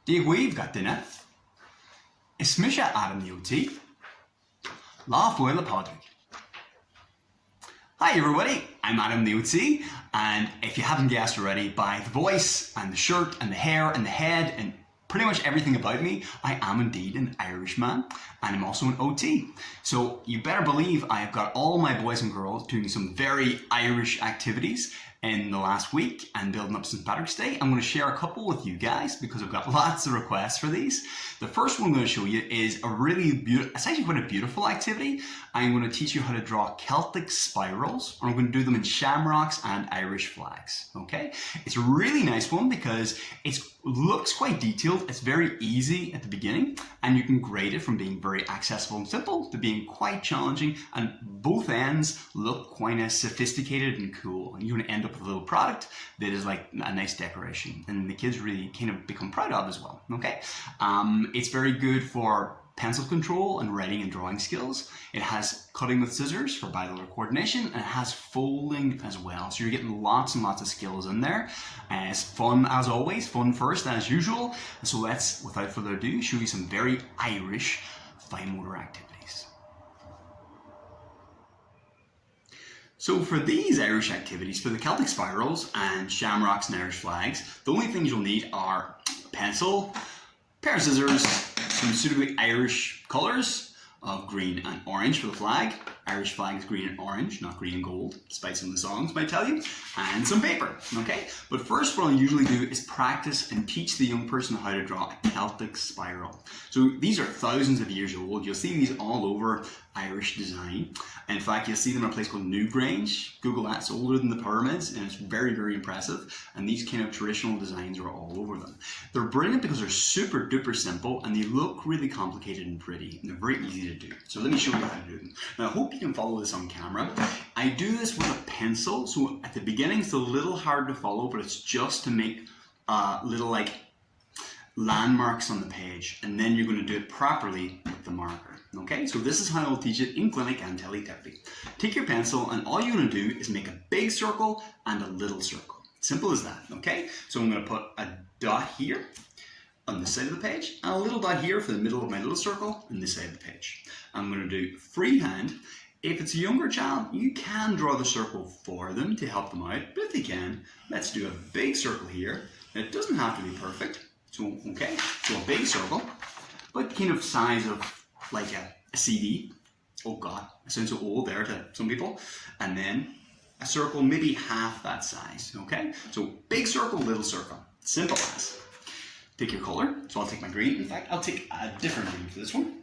We've got dinner. Is Misha AdamTheOT. La Fhéile Pádraig. Hi everybody, I'm AdamTheOT, and if you haven't guessed already by the voice and the shirt and the hair and the head and pretty much everything about me, I am indeed an Irishman, and I'm also an OT. So you better believe I've got all my boys and girls doing some very Irish activities in the last week and building up St. Patrick's Day. I'm going to share a couple with you guys because I've got lots of requests for these. The first one I'm going to show you is a really beautiful, it's actually quite a beautiful activity. I'm going to teach you how to draw Celtic spirals, and I'm going to do them in shamrocks and Irish flags. Okay, it's a really nice one because it looks quite detailed. It's very easy at the beginning, and you can grade it from being very accessible and simple to being quite challenging, and both ends look quite sophisticated and cool, and you're going to end up with a little product that is like a nice decoration, and the kids really kind of become proud of as well. Okay, it's very good for pencil control and writing and drawing skills. It has cutting with scissors for bilateral coordination, and it has folding as well. So you're getting lots and lots of skills in there. It's fun as always, fun first as usual. So let's, without further ado, show you some very Irish fine motor activities. So for these Irish activities, for the Celtic spirals and shamrocks and Irish flags, the only things you'll need are a pencil, a pair of scissors, some suitably Irish colours of green and orange for the flag. Irish flag is green and orange, not green and gold, despite some of the songs might tell you, and some paper, okay? But first what I'll usually do is practice and teach the young person how to draw a Celtic spiral. So these are thousands of years old. You'll see these all over Irish design. In fact, you'll see them in a place called Newgrange. Google that, it's older than the pyramids, and it's very, very impressive. And these kind of traditional designs are all over them. They're brilliant because they're super duper simple, and they look really complicated and pretty, and they're very easy to do. So let me show you how to do them. Now I hope you can follow this on camera. I do this with a pencil, so at the beginning it's a little hard to follow, but it's just to make little like landmarks on the page, and then you're going to do it properly with the marker. Okay, so this is how I'll teach it in clinic and teletherapy. Take your pencil, and all you're going to do is make a big circle and a little circle. Simple as that, okay? So I'm going to put a dot here on this side of the page, and a little dot here for the middle of my little circle on this side of the page. I'm going to do freehand. If it's a younger child, you can draw the circle for them to help them out, but if they can, let's do a big circle here. Now, it doesn't have to be perfect, so okay, so a big circle, but kind of size of like a CD. Oh God, it sounds so old there to some people. And then a circle maybe half that size, okay? So big circle, little circle, simple as. Take your color, so I'll take my green. In fact, I'll take a different green for this one.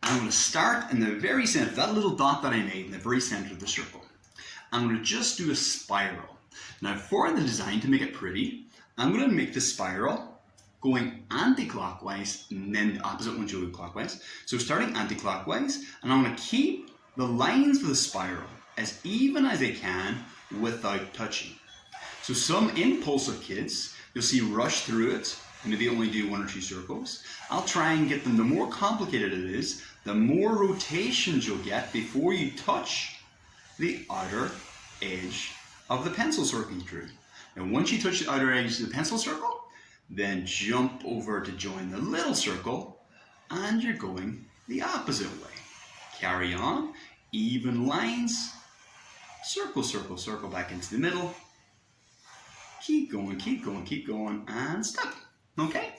I'm going to start in the very center, that little dot that I made in the very center of the circle. I'm going to just do a spiral. Now for the design, to make it pretty, I'm going to make the spiral going anti-clockwise, and then the opposite one should go clockwise. So starting anti-clockwise, and I'm going to keep the lines for the spiral as even as I can without touching. So some impulsive kids, you'll see rush through it and maybe only do 1 or 2 circles. I'll try and get them, the more complicated it is, the more rotations you'll get before you touch the outer edge of the pencil circle you drew. And once you touch the outer edge of the pencil circle, then jump over to join the little circle, and you're going the opposite way. Carry on, even lines, circle, circle, circle back into the middle. Keep going, keep going, keep going, and stop. Okay?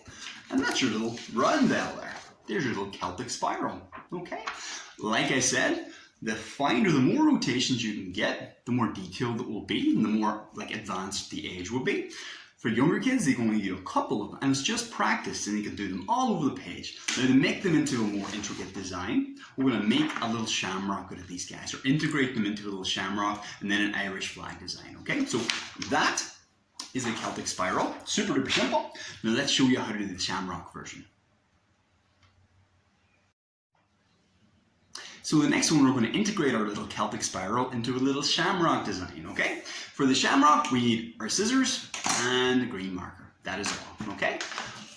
And that's your little roundel there. There's your little Celtic spiral. Okay? Like I said, the finer, the more rotations you can get, the more detailed it will be, and the more like advanced the edge will be. For younger kids, they can only do a couple of them, and it's just practice, and you can do them all over the page. Now, to make them into a more intricate design, we're going to make a little shamrock out of these guys, or integrate them into a little shamrock, and then an Irish flag design, okay? So that is a Celtic spiral, super duper simple. Now let's show you how to do the shamrock version. So the next one, we're going to integrate our little Celtic spiral into a little shamrock design, okay? For the shamrock, we need our scissors and a green marker. That is all, okay?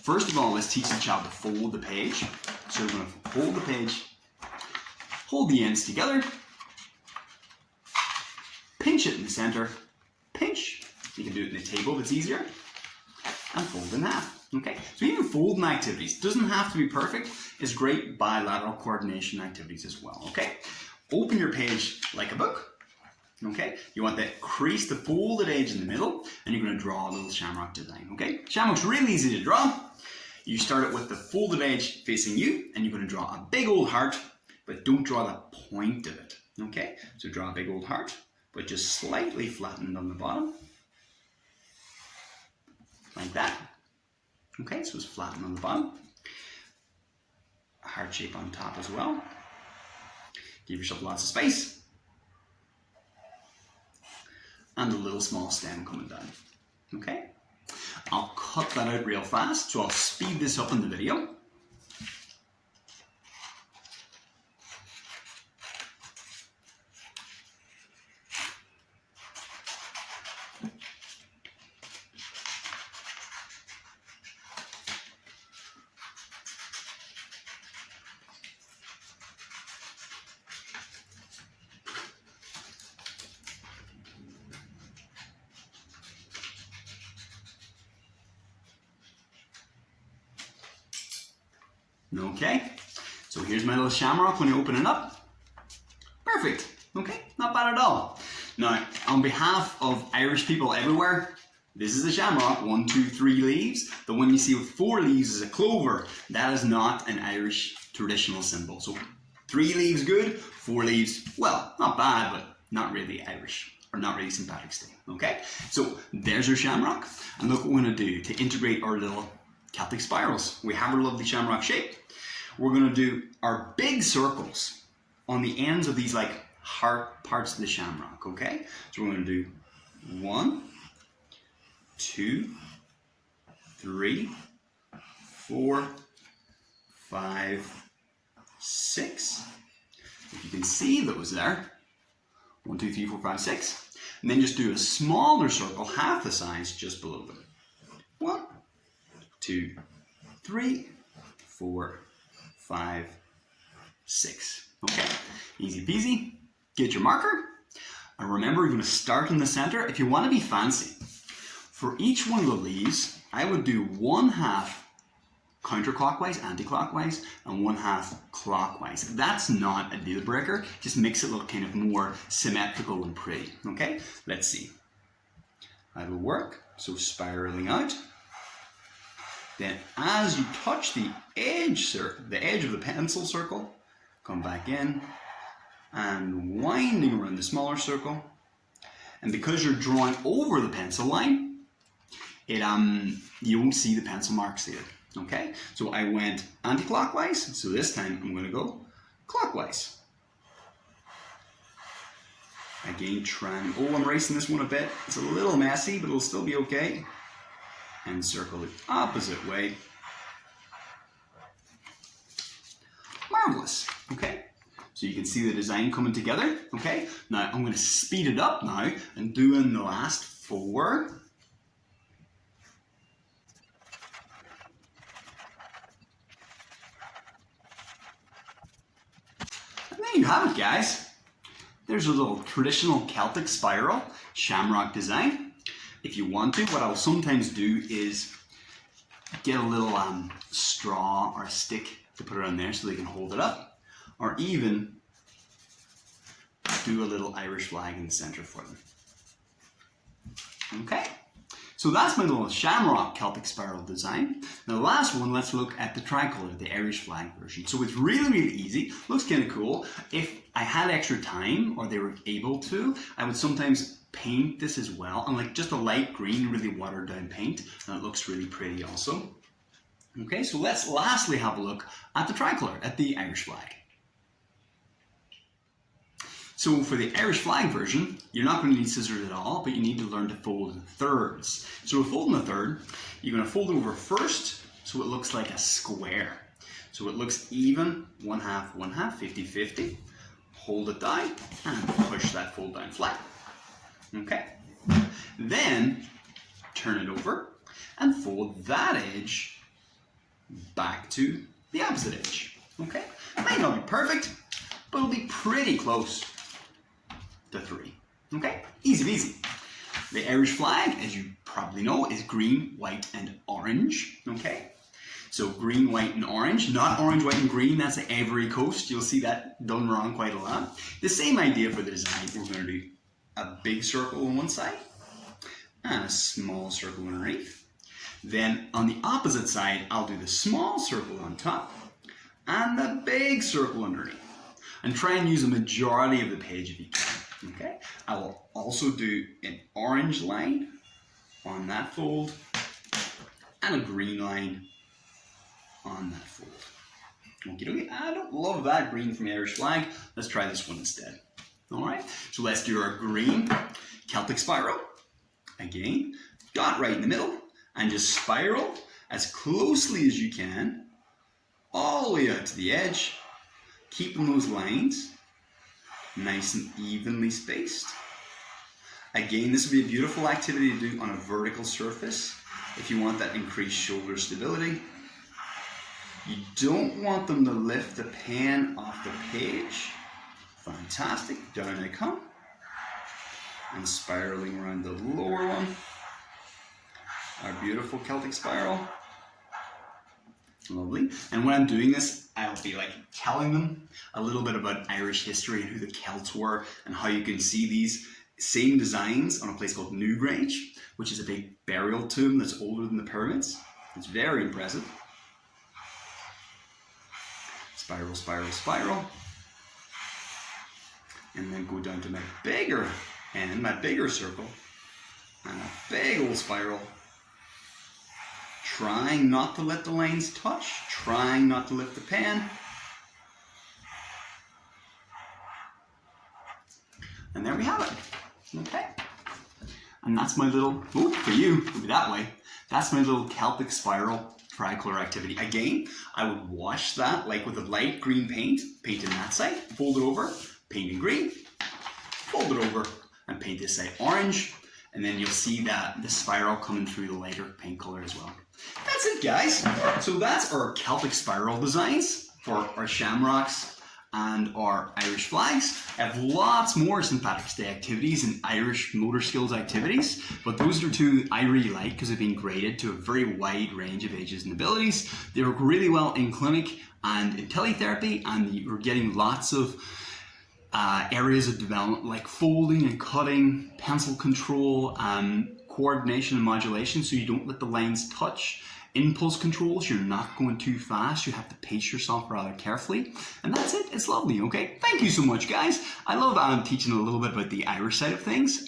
First of all, let's teach the child to fold the page. So we're going to fold the page, hold the ends together, pinch it in the center, pinch. You can do it in the table if it's easier. and fold in half. Okay, so even folding activities doesn't have to be perfect. It's great bilateral coordination activities as well. Okay, open your page like a book. Okay, you want to crease the folded edge in the middle, and you're going to draw a little shamrock design. Okay, shamrock's really easy to draw. You start it with the folded edge facing you, and you're going to draw a big old heart, but don't draw the point of it. Okay, so draw a big old heart, but just slightly flattened on the bottom, like that. Okay, so it's flattened on the bottom. A heart shape on top as well. Give yourself lots of space. And a little small stem coming down. Okay, I'll cut that out real fast, so I'll speed this up in the video. Okay, so here's my little shamrock when you open it up. Perfect. Okay, not bad at all. Now, on behalf of Irish people everywhere, this is a shamrock, 1, 2, 3 leaves. The one you see with 4 leaves is a clover. That is not an Irish traditional symbol. So 3 leaves good, 4 leaves, well, not bad, but not really Irish, or not really St. Patrick's Day. Okay, so there's our shamrock. And look what we're going to do to integrate our little Celtic spirals. We have our lovely shamrock shape. We're going to do our big circles on the ends of these like heart parts of the shamrock, okay? So we're going to do 1, 2, 3, 4, 5, 6. If you can see those there, 1, 2, 3, 4, 5, 6. And then just do a smaller circle, half the size, just below them. 1, 2, 3, 4, 5, 6. Okay, easy peasy. Get your marker. And remember, you're going to start in the center. If you want to be fancy, for each one of the leaves, I would do 1/2 counterclockwise, anti-clockwise, and 1/2 clockwise. That's not a deal breaker. Just makes it look kind of more symmetrical and pretty. Okay, let's see. That will work. So spiraling out. Then as you touch the edge of the pencil circle, come back in and winding around the smaller circle. And because you're drawing over the pencil line, you won't see the pencil marks there. Okay, so I went anti-clockwise, so this time I'm going to go clockwise. Again, I'm racing this one a bit. It's a little messy, but it'll still be okay. And circle the opposite way. Marvelous. Okay, so you can see the design coming together. Okay, now I'm going to speed it up now and doing the last 4. And there you have it, guys. There's a little traditional Celtic spiral shamrock design. If you want to, what I'll sometimes do is get a little straw or a stick to put it on there so they can hold it up, or even do a little Irish flag in the center for them. Okay, so that's my little shamrock Celtic spiral design. Now the last one, let's look at the tricolour, the Irish flag version. So it's really, really easy, looks kind of cool. If I had extra time, or they were able to, I would sometimes paint this as well, and like just a light green, really watered down paint, and it looks really pretty also. Okay, so let's lastly have a look at the tricolour, at the Irish flag. So for the Irish flag version, you're not going to need scissors at all, but you need to learn to fold in thirds. So with folding a third, you're going to fold it over first, so it looks like a square. So it looks even, 1/2, 1/2, 50-50. Hold it down, and push that fold down flat. Okay, then turn it over and fold that edge back to the opposite edge. Okay, it might not be perfect, but it'll be pretty close to 3. Okay, easy peasy. The Irish flag, as you probably probably know is green, white, and orange. Okay, so green, white, and orange, not orange, white, and green. That's the Ivory Coast. You'll see that done wrong quite a lot. The same idea for the design. We're going to do a big circle on one side and a small circle underneath. Then on the opposite side, I'll do the small circle on top and the big circle underneath. And try and use a majority of the page if you can. Okay, I will also do an orange line on that fold and a green line on that fold. Okay, I don't love that green from the Irish flag. Let's try this one instead. All right, so let's do our green Celtic spiral. Again, dot right in the middle and just spiral as closely as you can all the way out to the edge, keeping those lines nice and evenly spaced. Again, this would be a beautiful activity to do on a vertical surface if you want that increased shoulder stability. You don't want them to lift the pen off the page. Fantastic. Down I come. And spiraling around the lower one. Our beautiful Celtic spiral. Lovely. And when I'm doing this, I'll be like telling them a little bit about Irish history and who the Celts were and how you can see these same designs on a place called Newgrange, which is a big burial tomb that's older than the pyramids. It's very impressive. Spiral, spiral, spiral. And then go down to my bigger end, my bigger circle, and a big old spiral. Trying not to let the lines touch, trying not to lift the pen. And there we have it. Okay. And that's my little, oh, for you, it'll be that way. That's my little Celtic spiral tricolor activity. Again, I would wash that like with a light green paint, paint in that side, fold it over, paint in green, fold it over, and paint this side orange. And then you'll see that the spiral coming through the lighter paint color as well. That's it, guys. So that's our Celtic spiral designs for our shamrocks and our Irish flags. I have lots more St. Patrick's Day activities and Irish motor skills activities, but those are two I really like because they've been graded to a very wide range of ages and abilities. They work really well in clinic and in teletherapy, and you're getting lots of areas of development like folding and cutting, pencil control, coordination and modulation, so you don't let the lines touch. Impulse controls, you're not going too fast, you have to pace yourself rather carefully. And that's it, it's lovely, okay? Thank you so much, guys. I love teaching a little bit about the Irish side of things.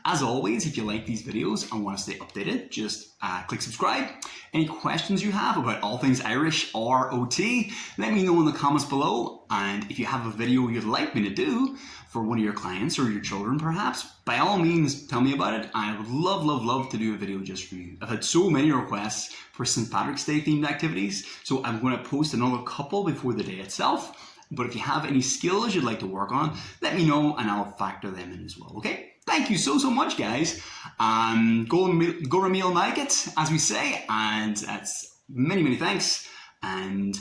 As always, if you like these videos and want to stay updated, just click subscribe. Any questions you have about all things Irish or OT, let me know in the comments below. And if you have a video you'd like me to do for one of your clients or your children perhaps, by all means tell me about it. I would love to do a video just for you. I've had so many requests for St. Patrick's Day themed activities, so I'm going to post another couple before the day itself. But if you have any skills you'd like to work on, let me know and I'll factor them in as well, okay? Thank you so much, guys. Go míle agat, as we say, and that's many thanks. And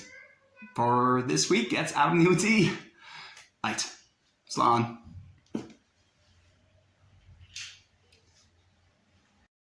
for this week, that's AdamTheOT. Right, slán.